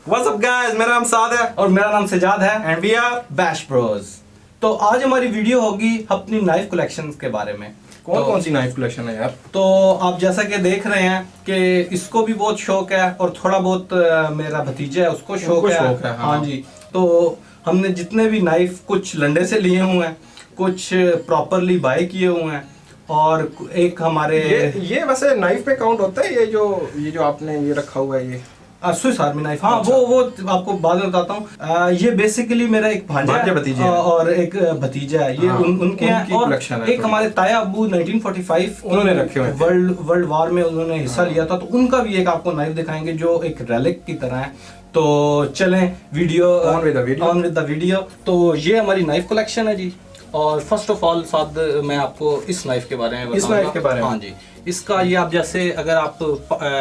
What's up guys, मेरा नाम साद है और मेरा नाम सजाद है and we are bash bros. तो आज हमारी वीडियो होगी अपनी नाइफ कलेक्शन के बारे में। कौन सी नाइफ कलेक्शन है यार। तो आप जैसा कि देख रहे हैं कि इसको भी बहुत शौक है और थोड़ा बहुत मेरा भतीजा है उसको शौक है। हाँ जी, तो हमने जितने भी नाइफ कुछ लंडे से लिए हुए हैं, कुछ प्रॉपरली बाय किए हुए हैं और एक हमारे ये वैसे नाइफ पे काउंट होता है ये जो आपने ये रखा हुआ है ये स्विस आर्मी नाइफ। हाँ अच्छा। वो आपको बाद में बताता हूँ। ये बेसिकली मेरा एक भांजा भतीजा और एक भतीजा है। ये उनके हैं और एक हमारे ताया अब्बू 1945 उन्होंने रखे हुए वर्ल्ड वॉर में उन्होंने हिस्सा लिया था, तो उनका भी एक आपको नाइफ दिखाएंगे जो एक रेलिक की तरह है। तो चलें video on with the video. तो ये हमारी नाइफ कलेक्शन है जी। और फर्स्ट ऑफ ऑल साथ मैं आपको इस नाइफ के बारे में बताऊंगा। इस नाइफ के बारे में? हाँ जी, इसका ये आप जैसे अगर आप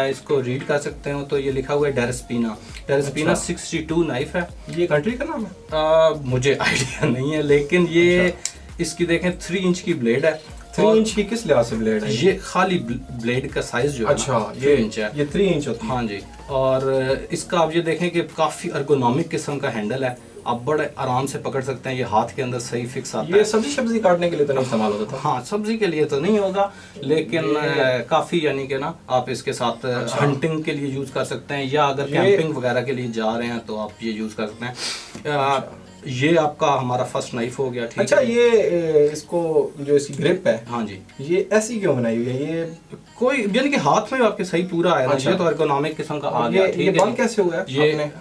इसको रीड कर सकते हो तो ये लिखा हुआ है डेरेस्पिना। 62 नाइफ है। ये कंट्री का नाम है? मुझे आइडिया नहीं है, लेकिन ये इसकी देखें 3 इंच की ब्लेड है। 3 इंच की किस लिहाज से ब्लेड है? ये खाली ब्लेड का साइज जो है अच्छा 3 इंच है। ये 3 इंच होती है। हाँ जी, और इसका आप ये देखें कि काफी अर्गोनॉमिक किस्म का हैंडल है। आप बड़े आराम से पकड़ सकते हैं, ये हाथ के अंदर सही फिक्स आता है। ये सब्जी काटने के लिए तो नहीं इस्तेमाल होता था? हाँ, सब्जी के लिए तो नहीं होगा, लेकिन काफी यानी कि ना आप इसके साथ हंटिंग के लिए यूज कर सकते हैं, या अगर कैंपिंग वगैरह के लिए जा रहे हैं तो आप ये यूज कर सकते हैं। ये आपका हमारा फर्स्ट नाइफ हो गया। ठीक अच्छा है? ये इसको जो इसकी ग्रिप है, हाँ जी, ये ऐसी क्यों बनाई हुई है? ये कोई यानी कि हाथ में आपके सही पूरा आया। अच्छा। ये तो इकोनॉमिक किस्म का आ गया। ये बंद कैसे हुआ है? ये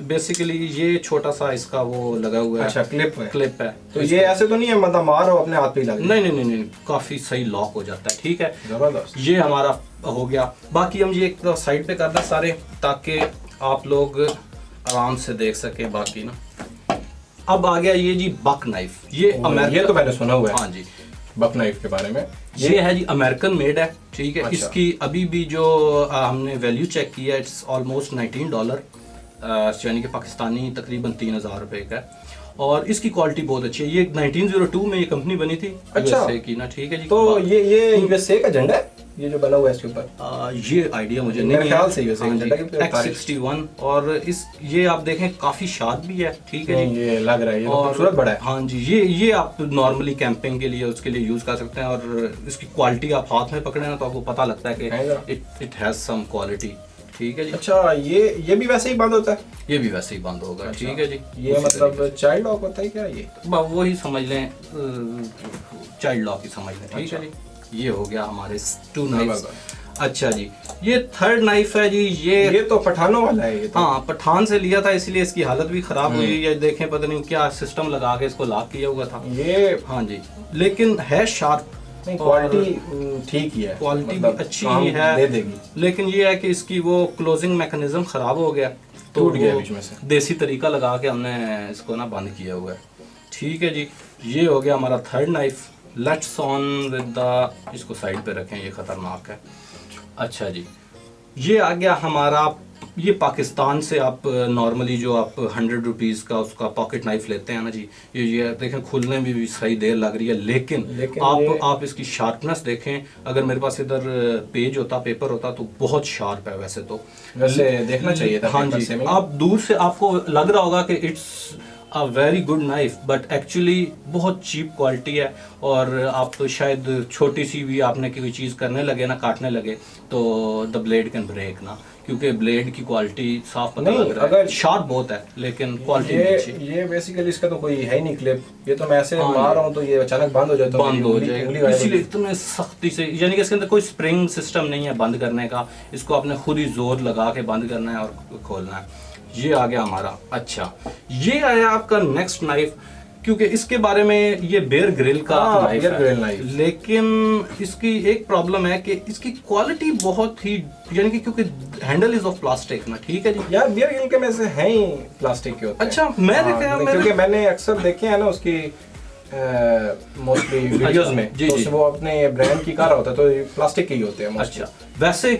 बेसिकली ये छोटा सा इसका वो लगा हुआ है। अच्छा, क्लिप है। तो ये ऐसे तो नहीं है मतलब मारो अपने हाथ पे लग? नहीं, काफी सही लॉक हो जाता है। ठीक है, जबरदस्त। ये हमारा हो गया। बाकी हम ये एक तो साइड पे कर दें सारे, ताकि आप लोग आराम से देख सके। बाकी ना अब आ गया ये जी बक नाइफ। ये तो मैंने सुना हुआ है। हाँ जी, बक नाइफ के बारे में। ये है जी अमेरिकन मेड है। ठीक है। अच्छा। इसकी अभी भी जो हमने वैल्यू चेक किया है, इट्स ऑलमोस्ट $19, यानी कि पाकिस्तानी तकरीबन 3000 रुपए का है। और इसकी क्वालिटी बहुत अच्छी है। ये 1902 में ये कंपनी बनी थी। अच्छा। यूएसए की ना। ठीक है जी। तो ये यूएसए का झंडा है ये जो बना हुआ है इसके ऊपर? ये आइडिया मुझे नहीं है। मेरे ख्याल से यूएसए का झंडा X61। और इस ये आप देखें काफी शार्प भी है। ठीक है जी, ये लग रहा है, ये तो खूबसूरत बड़ा है। हाँ जी, ये आप नॉर्मली कैंपिंग के लिए उसके लिए यूज कर सकते हैं। और इसकी क्वालिटी आप हाथ में पकड़े ना तो आपको पता लगता है कि इट हैज सम क्वालिटी। ठीक है जी। अच्छा, ये भी वैसे ही बंद होता है? ये भी वैसे ही बंद होगा। अच्छा। ठीक है जी। ये मतलब चाइल्ड लॉक होता है क्या? ये वही समझ लें, चाइल्ड लॉक ही समझ लें। ठीक है जी। ये हो गया हमारे 2 नाइफ। अच्छा जी, ये थर्ड नाइफ है जी। ये तो पठानों वाला है ये तो। हाँ, पठान से लिया था, इसलिए इसकी हालत भी खराब हुई। ये देखें, पता नहीं क्या सिस्टम लगा के इसको लॉक किया हुआ था ये। हाँ जी, लेकिन है शार्प। क्वालिटी ठीक ही है, क्वालिटी मतलब भी अच्छी ही है, दे देगी। लेकिन ये है कि इसकी वो क्लोजिंग मैकेनिज्म खराब हो गया, तो टूट गया बीच में से। देसी तरीका लगा के हमने इसको ना बंद किया हुआ है। ठीक है जी, ये हो गया हमारा third knife. Let's on with the, इसको साइड पे रखें, ये खतरनाक है। अच्छा जी, ये आ गया हमारा, ये पाकिस्तान से आप नॉर्मली जो आप 100 रुपीज़ का उसका पॉकेट नाइफ लेते हैं ना जी, ये देखें खुलने में भी सही देर लग रही है, लेकिन आप इसकी शार्पनेस देखें। अगर मेरे पास इधर पेज होता, पेपर होता तो बहुत शार्प है। वैसे देखना चाहिए था। हाँ जी, आप दूर से आपको लग रहा होगा कि it's a very good knife, but actually बहुत चीप क्वालिटी है। और आप तो शायद छोटी सी भी आपने कोई चीज़ करने लगे ना, काटने लगे, तो द ब्लेड कैन ब्रेक ना, क्योंकि ब्लेड की क्वालिटी साफ पता लग रहा है। अगर शार्प बहुत है लेकिन क्वालिटी नहीं अच्छी। ये बेसिकली इसका तो कोई है ही नहीं क्लिप, ये तो मैं ऐसे मार रहा हूँ तो ये अचानक बंद हो जाता है, बंद हो जाएगा। इसीलिए इतने सख्ती से, यानी कि इसके अंदर कोई स्प्रिंग सिस्टम नहीं है बंद करने का। इसको आपने खुद ही जोर लगा के बंद करना है और खोलना है। ये आ गया हमारा। अच्छा, ये आया आपका नेक्स्ट नाइफ, क्योंकि इसके बारे में ये बेयर ग्रिल का नाइफ है, लेकिन इसकी एक प्रॉब्लम है कि इसकी क्वालिटी बहुत ही, यानी कि क्योंकि हैंडल इज ऑफ प्लास्टिक ना। ठीक है जी। यार बेयर ग्रिल के में से हैं ही प्लास्टिक के होते हैं। अच्छा, क्योंकि मैंने अक्सर देखे हैं ना उसकी मोस्टली वीडियोस में, तो वो अपने ब्रांड की कार होता है तो प्लास्टिक के ही होते हैं। अच्छा, वैसे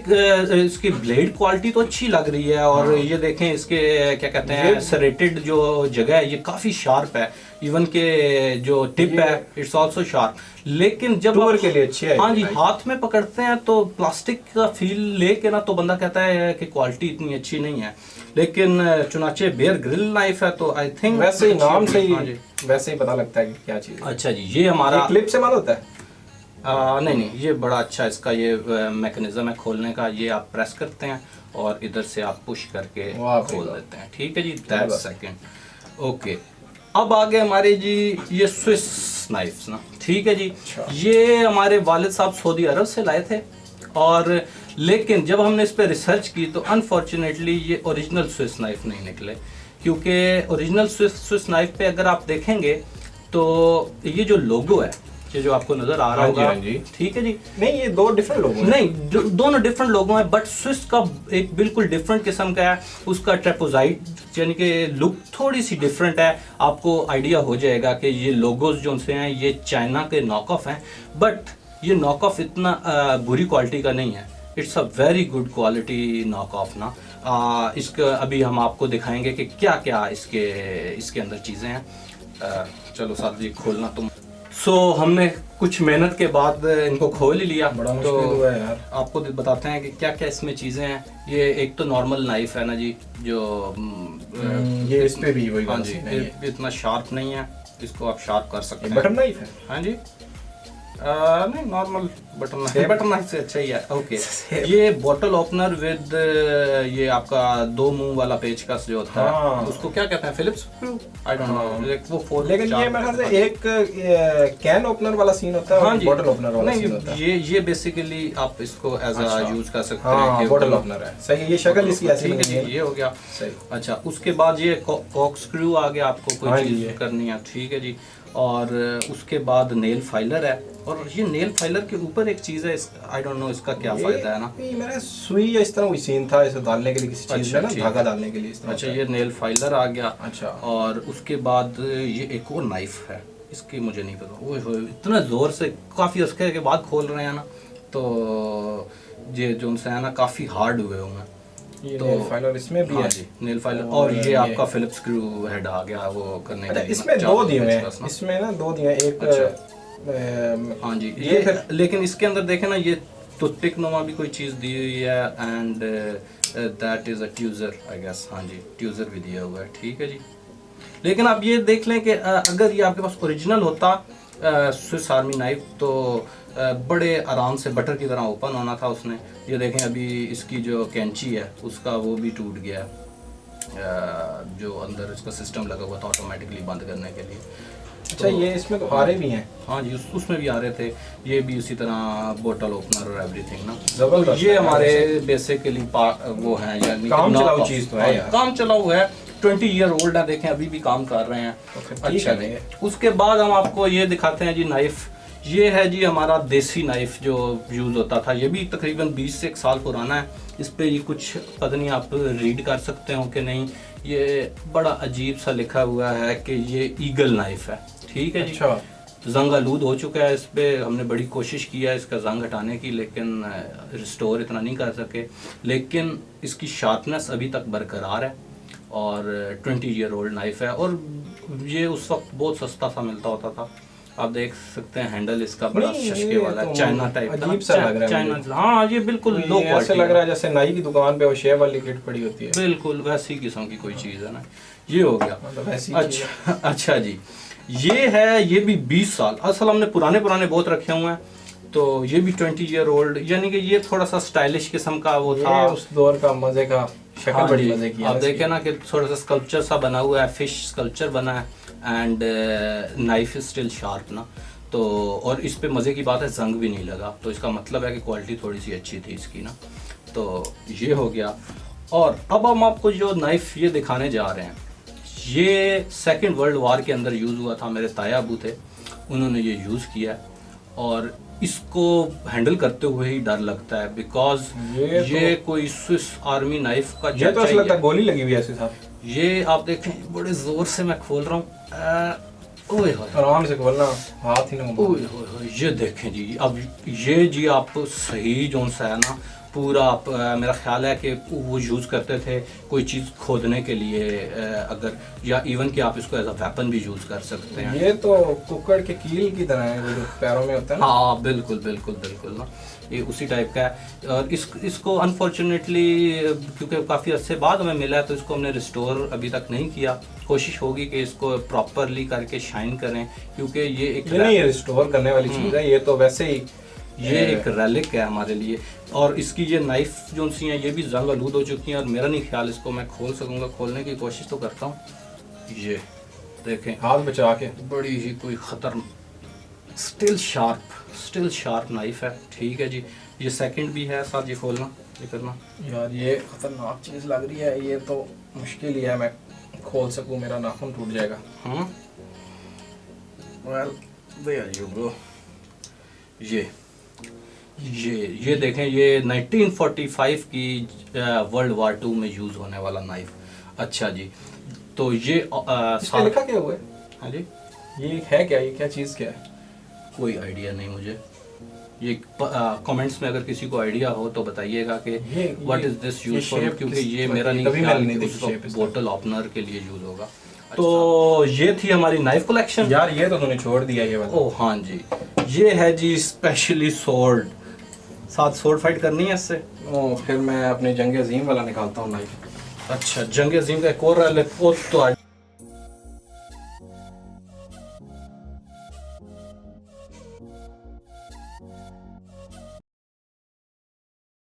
इसकी ब्लेड क्वालिटी तो अच्छी लग रही है, और ये देखें इसके क्या कहते हैं सरेटेड जो जगह है ये काफ़ी शार्प है, इवन के जो टिप है इट्स आल्सो शार्प। लेकिन जब टूर के लिए अच्छी है। हाँ जी, हाथ में पकड़ते हैं तो प्लास्टिक का फील लेके ना तो बंदा कहता है कि क्वालिटी इतनी अच्छी नहीं है, लेकिन चुनाचे बेयर ग्रिल नाइफ है तो आई थिंक वैसे ही नाम से ही हाँ जी। वैसे ही पता लगता है कि क्या चीज़ है। अच्छा जी, ये हमारा क्लिप से बंद होता है? नहीं, ये बड़ा अच्छा इसका ये मैकेनिज्म है खोलने का। ये आप प्रेस करते हैं और इधर से आप पुश करके खोल देते हैं। ठीक है जी, दैट सेकंड। ओके, अब आगे हमारे जी ये स्विस नाइफ्स ना। ठीक है जी, ये हमारे वालिद साहब सऊदी अरब से लाए थे, और लेकिन जब हमने इस पर रिसर्च की तो अनफॉर्चुनेटली ये ओरिजिनल स्विस नाइफ नहीं निकले, क्योंकि ओरिजिनल स्विस नाइफ पे अगर आप देखेंगे तो ये जो लोगो है, ये जो आपको नजर आ रहा होगा, ठीक है जी, नहीं ये दो डिफरेंट लोगो हैं। नहीं, दोनों डिफरेंट लोगो हैं, बट स्विस का एक बिल्कुल डिफरेंट किस्म का है। उसका ट्रेपोजाइट यानी कि लुक थोड़ी सी डिफरेंट है। आपको आइडिया हो जाएगा कि ये लोगोज जो से हैं ये चाइना के नॉक ऑफ हैं, बट ये नॉक ऑफ इतना बुरी क्वालिटी का नहीं है। It's a very good quality knock off ना। इसका अभी हम आपको दिखाएंगे कि क्या क्या इसके अंदर चीज़ें हैं। चलो साथ जी खोलना तुम। सो हमने कुछ मेहनत के बाद इनको खोल ही लिया। बड़ा तो मुश्किल हुआ है यार। आपको बताते हैं कि क्या क्या इसमें चीज़ें हैं। ये एक तो नॉर्मल नाइफ है ना जी, जो ये इस पे भी वही हाँ बात जी, नहीं है। इतना शार्प नहीं है, इसको आप शार्प कर सकते हैं। बटन नाइफ है? हाँ जी, नहीं नॉर्मल बटन नाइफ से अच्छा ही है। ओके, ये बॉटल ओपनर विद ये आपका दो मुंह वाला पेचकस जो होता है उसको क्या कहते हैं, Phillips screw, I don't know वो फोर। लेकिन ये मेरे ख्याल से एक कैन ओपनर वाला सीन होता है और बॉटल ओपनर वाला सीन होता है। ये बेसिकली आप इसको एज अ यूज कर सकते हाँ, हैं। बॉटल ओपनर है, सही है। ये शक्ल इसकी ऐसी ठीक है, ये हो गया सही। अच्छा, उसके बाद ये कॉक स्क्रू आ गया, आपको कोई चीज करनी है, ठीक है जी। और उसके बाद नेल फाइलर है, और ये नेल फाइलर के ऊपर एक चीज है, आई डोंट नो इसका क्या फायदा है ना। मेरा सुई या इस तरह कोई सीन था इसे डालने के लिए, किसी चीज में ना धागा डालने के लिए इस तरह। अच्छा, ये नेल फाइलर आ गया। अच्छा, और उसके बाद ये एक और नाइफ है, इसकी मुझे नहीं पता। ओए इतना जोर से काफी उसके के बाद खोल रहे हैं ना, तो ये जो उनसे है ना काफी हार्ड हुए हुए हैं। ये तो नेल फाइलर इसमें भी है जी, नेल फाइलर। और ये आपका फिलिप्स स्क्रू हेड आ गया वो करने के लिए। इसमें दो दिए हुए हैं, इसमें ना दो दिए, एक हाँ जी। ये फिर लेकिन इसके अंदर देखें ना, ये टूथपिक नुमा भी कोई चीज़ दी हुई है, and that is a tweezer I guess. हाँ जी, ट्यूज़र भी दिया हुआ है, ठीक है जी। लेकिन आप ये देख लें कि अगर ये आपके पास ओरिजिनल होता स्विस आर्मी नाइफ तो बड़े आराम से बटर की तरह ओपन होना था उसने। ये देखें अभी इसकी जो कैंची है उसका वो भी टूट गया, जो अंदर इसका सिस्टम लगा हुआ था ऑटोमेटिकली बंद करने के लिए। अच्छा, ये इसमें तो आरे भी हैं? हाँ जी, उसमें भी आ रहे थे। ये भी उसी तरह बोतल ओपनर और एवरीथिंग ना। जबरदस्त। ये हमारे बेसिकली वो हैं, यानी काम चलाऊ चीज तो है यार। काम चलाऊ है, 20 ईयर ओल्ड है, देखें अभी भी काम कर रहे हैं। अच्छा जी, उसके बाद हम आपको ये दिखाते हैं जी नाइफ। ये है जी हमारा देसी नाइफ जो यूज़ होता था। ये भी तकरीबन 20 से 1 साल पुराना है। इस पे ये कुछ पता नहीं आप रीड कर सकते हो कि नहीं, ये बड़ा अजीब सा लिखा हुआ है कि ये ईगल नाइफ है, ठीक है जी। अच्छा, जंग आलूद हो चुका है इस पे, हमने बड़ी कोशिश किया इसका जंग हटाने की, लेकिन रिस्टोर इतना नहीं कर सके। लेकिन इसकी शार्पनेस अभी तक बरकरार है, और 20 ईयर ओल्ड नाइफ है, और ये उस वक्त बहुत सस्ता सा मिलता होता था। आप देख सकते हैं हैंडल इसका बड़ा शशके वाला है, चाइना टाइप का, अजीब सा लग रहा है चाइना। हाँ, ये बिल्कुल लो क्वालिटी ऐसे लग रहा है जैसे नाई की दुकान पे वो शेव वाली किट पड़ी होती है। बिल्कुल वैसी किस्म की कोई चीज़ है ना। ये हो गया। अच्छा अच्छा जी, ये है, ये भी 20 साल। असल हमने पुराने बहुत रखे हुए हैं, तो ये भी 20 ईयर ओल्ड, यानी कि ये थोड़ा सा स्टाइलिश किस्म का वो था उस दौर का, मजे का, शक्ल बड़ी मजे की। आप देखें ना कि थोड़ा सा स्कल्पचर सा बना हुआ है, फिश स्कल्पचर बना है, and knife is still sharp ना। तो और इस पे मज़े की बात है जंग भी नहीं लगा, तो इसका मतलब है कि क्वालिटी थोड़ी सी अच्छी थी इसकी ना। तो ये हो गया। और अब हम आपको जो नाइफ ये दिखाने जा रहे हैं, ये 2nd वर्ल्ड वॉर के अंदर यूज़ हुआ था। मेरे ताया अबू थे, उन्होंने ये यूज़ किया, और इसको हैंडल करते हुए ही डर लगता है, बिकॉज ये कोई स्विस आर्मी नाइफ का ये तो लगता है गोली लगी हुई है इसके साथ। ये आप देखें, बड़े जोर से मैं खोल रहा हूँ, ओए होए, आराम से खोलना, हाथ ही ना। ओए होए, ये देखें जी। अब ये जी आप सही जो सा है ना, पूरा मेरा ख्याल है कि वो यूज़ करते थे कोई चीज़ खोदने के लिए, अगर या इवन कि आप इसको एज अ वेपन भी यूज़ कर सकते हैं। ये तो कुक्कड़ के कील की तरह है, वो जो पैरों में होता है ना। हाँ बिल्कुल बिल्कुल बिल्कुल ना, ये उसी टाइप का है। और इसको अनफॉर्चुनेटली क्योंकि काफ़ी अरसे बाद हमें मिला है तो इसको हमने रिस्टोर अभी तक नहीं किया। कोशिश होगी कि इसको प्रॉपरली करके शाइन करें, क्योंकि ये एक ये नहीं रिस्टोर करने वाली चीज है, ये तो वैसे ही ये एक रेलिक है हमारे लिए। और इसकी ये नाइफ जो सी हैं ये भी जंग आलूद हो चुकी हैं, और मेरा नहीं ख्याल इसको मैं खोल सकूंगा। खोलने की कोशिश तो करता हूँ। ये देखें, हाथ बचा के। बड़ी ही कोई खतर स्टिल शार्प नाइफ है। ठीक है जी, ये सेकंड भी है साथ, ये खोलना ये करना। यार ये खतरनाक चीज लग रही है, ये तो मुश्किल ही है मैं खोल सकूं, मेरा नाखून टूट जाएगा। Well there you bro. ये देखें, ये 1945 की वर्ल्ड वार 2 में यूज होने वाला नाइफ। अच्छा जी, तो ये इस पे लिखा क्या हुआ है? हाँ जी, ये है क्या, ये क्या चीज क्या है? कोई आइडिया नहीं मुझे। ये कमेंट्स में अगर किसी को आइडिया हो तो बताइएगा कि what is this use for, क्योंकि ये मेरा नहीं ख्याल कि उसको बोतल ओपनर के लिए यूज होगा। तो ये थी हमारी नाइफ कलेक्शन। यार ये तो तूने छोड़ दिया ये वाला। ओह हाँ जी, ये है जी स्पेशली सोर्ड। साथ सोर्ड फाइट करनी है इससे। फिर मैं अपने जंग अजीम वाला निकालता हूँ नाइफ। अच्छा, जंग अजीम का एक और तो